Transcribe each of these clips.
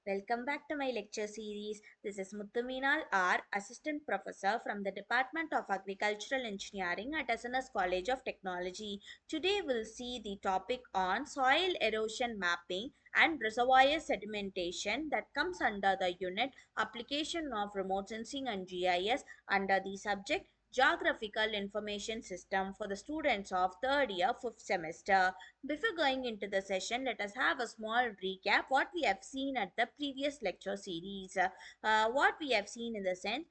Welcome back to my lecture series. This is Muthuminal R, Assistant Professor from the Department of Agricultural Engineering at SNS College of Technology. Today we'll see the topic on soil erosion mapping and reservoir sedimentation that comes under the unit application of remote sensing and GIS under the subject Geographical Information System for the students of third year, fifth semester. Before going into the session, let us have a small recap what we have seen at the previous lecture series. What we have seen in the sense,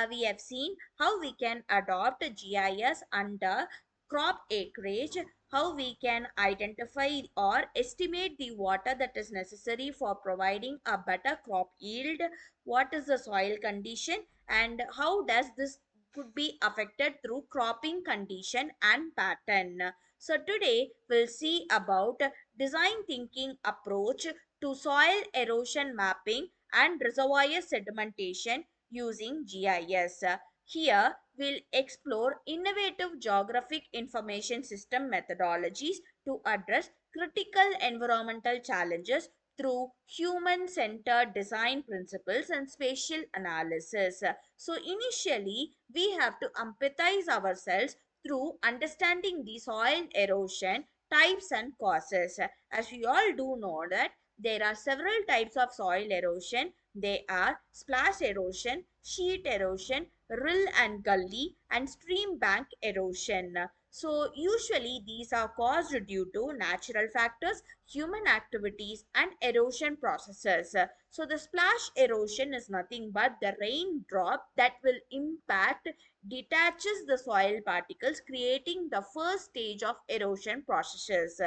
we have seen how we can adopt GIS under crop acreage, how we can identify or estimate the water that is necessary for providing a better crop yield, what is the soil condition, and how does this could be affected through cropping condition and pattern. So today we'll see about design thinking approach to soil erosion mapping and reservoir sedimentation using GIS. Here we'll explore innovative geographic information system methodologies to address critical environmental challenges through human-centered design principles and spatial analysis. So initially we have to empathize ourselves through understanding the soil erosion types and causes. As we all do know that there are several types of soil erosion. They are splash erosion, sheet erosion, rill and gully, and stream bank erosion. So usually these are caused due to natural factors, human activities, and erosion processes. So the splash erosion is nothing but the raindrop that will impact detaches the soil particles, creating the first stage of erosion processes.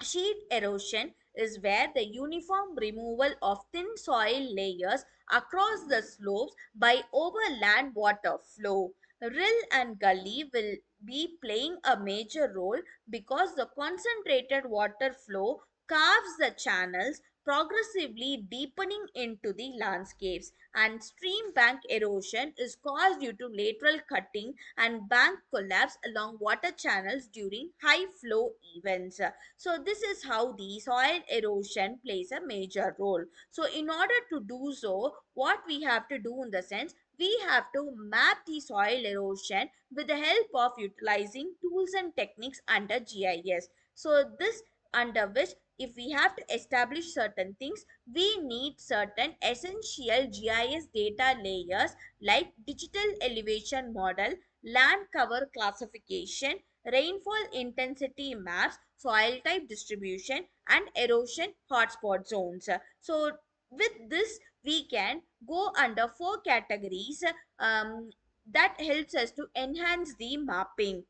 Sheet erosion is where the uniform removal of thin soil layers across the slopes by overland water flow. Rill and gully will be playing a major role because the concentrated water flow carves the channels, progressively deepening into the landscapes, and stream bank erosion is caused due to lateral cutting and bank collapse along water channels during high flow events. So this is how the soil erosion plays a major role. So in order to do so, what we have to do in the sense, we have to map the soil erosion with the help of utilizing tools and techniques under GIS. So this under which if we have to establish certain things, we need certain essential GIS data layers like digital elevation model, land cover classification, rainfall intensity maps, soil type distribution, and erosion hotspot zones. So, with this, we can go under four categories that helps us to enhance the mapping.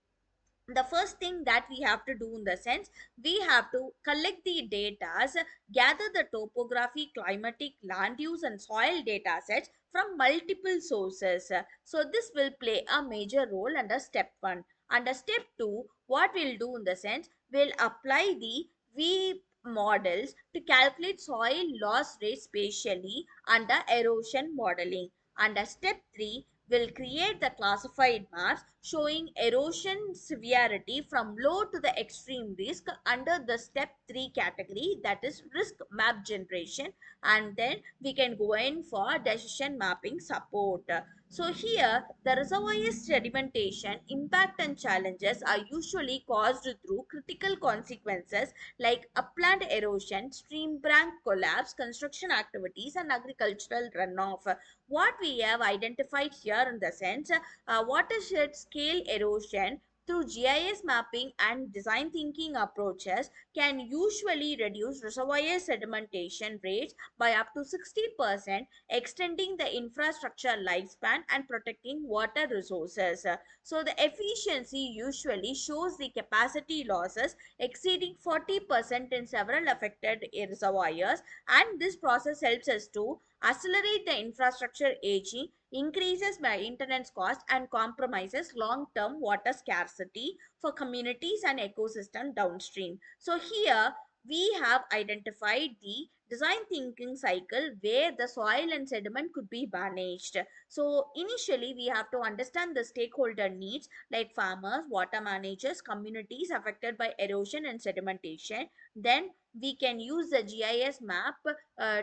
The first thing that we have to do in the sense, we have to collect the data, gather the topography, climatic, land use, and soil data sets from multiple sources. So this will play a major role under step 1. Under step 2, what we'll do in the sense, we'll apply the v models to calculate soil loss rate spatially under erosion modeling. Under step 3, will create the classified maps showing erosion severity from low to the extreme risk under the step 3 category, that is risk map generation, and then we can go in for decision mapping support. So here the reservoir sedimentation impact and challenges are usually caused through critical consequences like upland erosion, stream bank collapse, construction activities, and agricultural runoff. What we have identified here in the sense, watershed scale erosion through GIS mapping and design thinking approaches can usually reduce reservoir sedimentation rates by up to 60%, extending the infrastructure lifespan and protecting water resources. So the efficiency usually shows the capacity losses exceeding 40% in several affected reservoirs, and this process helps us to accelerate the infrastructure aging, increases maintenance cost, and compromises long-term water scarcity for communities and ecosystem downstream. So here we have identified the design thinking cycle where the soil and sediment could be managed. So initially we have to understand the stakeholder needs like farmers, water managers, communities affected by erosion and sedimentation. Then we can use the GIS map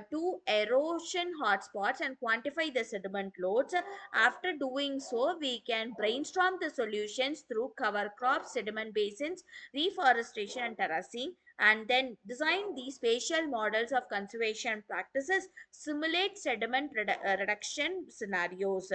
to erosion hotspots and quantify the sediment loads. After doing so, we can brainstorm the solutions through cover crops, sediment basins, reforestation, and terracing, and then design these spatial models of conservation practices, simulate sediment reduction scenarios.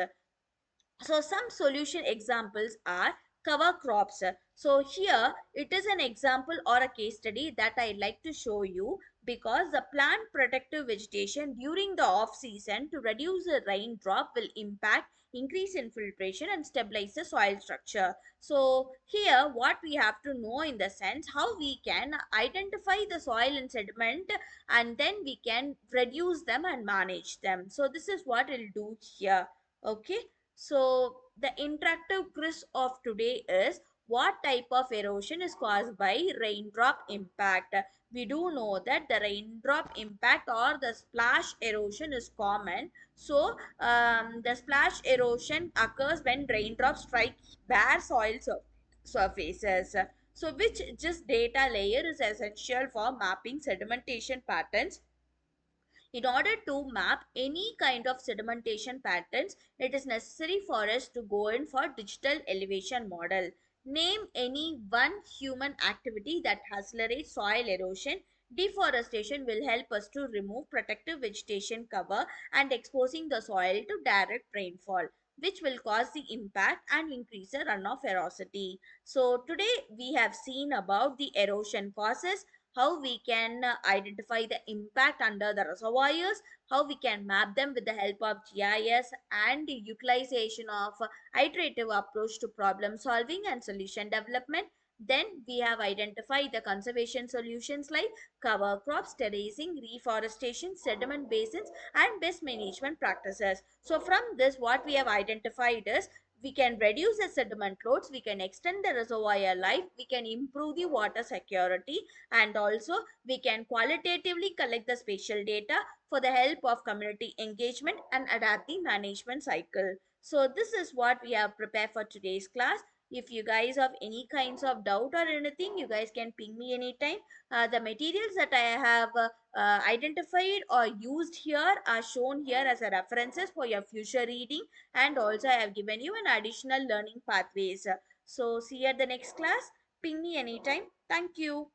So some solution examples are cover crops. So here it is an example or a case study that I like to show you, because the plant protective vegetation during the off season to reduce the raindrop will impact increase infiltration and stabilize the soil structure. So here what we have to know in the sense how we can identify the soil and sediment, and then we can reduce them and manage them. So this is what we'll do here. Okay, so the interactive quiz of today is, what type of erosion is caused by raindrop impact? We do know that the raindrop impact or the splash erosion is common. So the splash erosion occurs when raindrops strike bare soil surfaces. So which just data layer is essential for mapping sedimentation patterns. In order to map any kind of sedimentation patterns, it is necessary for us to go in for digital elevation model. Name any one human activity that accelerates soil erosion. Deforestation will help us to remove protective vegetation cover and exposing the soil to direct rainfall, which will cause the impact and increase the runoff ferocity. So today we have seen about the erosion causes, how we can identify the impact under the reservoirs, how we can map them with the help of GIS, and the utilization of iterative approach to problem solving and solution development. Then we have identified the conservation solutions like cover crops, terracing, reforestation, sediment basins, and best management practices. So from this, what we have identified is, we can reduce the sediment loads, we can extend the reservoir life, we can improve the water security, and also we can qualitatively collect the spatial data for the help of community engagement and adapt the management cycle. So this is what we have prepared for today's class. If you guys have any kinds of doubt or anything, you guys can ping me anytime. The materials that I have identified or used here are shown here as a references for your future reading, and also I have given you an additional learning pathways. So see you at the next class. Ping me anytime. Thank you.